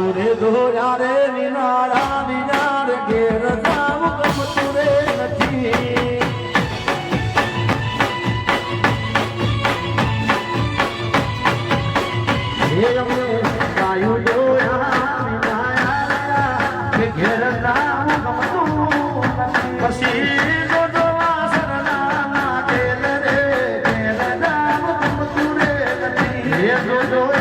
રે ધોરા રે વિનાળા વિનાર ઘેર જાવ ગમતું રે નથી હે અમે ગાયું જોયા વિનાળા ઘેર જાવ ગમતું નથી પછી જોજો વાસરના તેલ રે ઘેર જાવ ગમતું રે નથી હે જોજો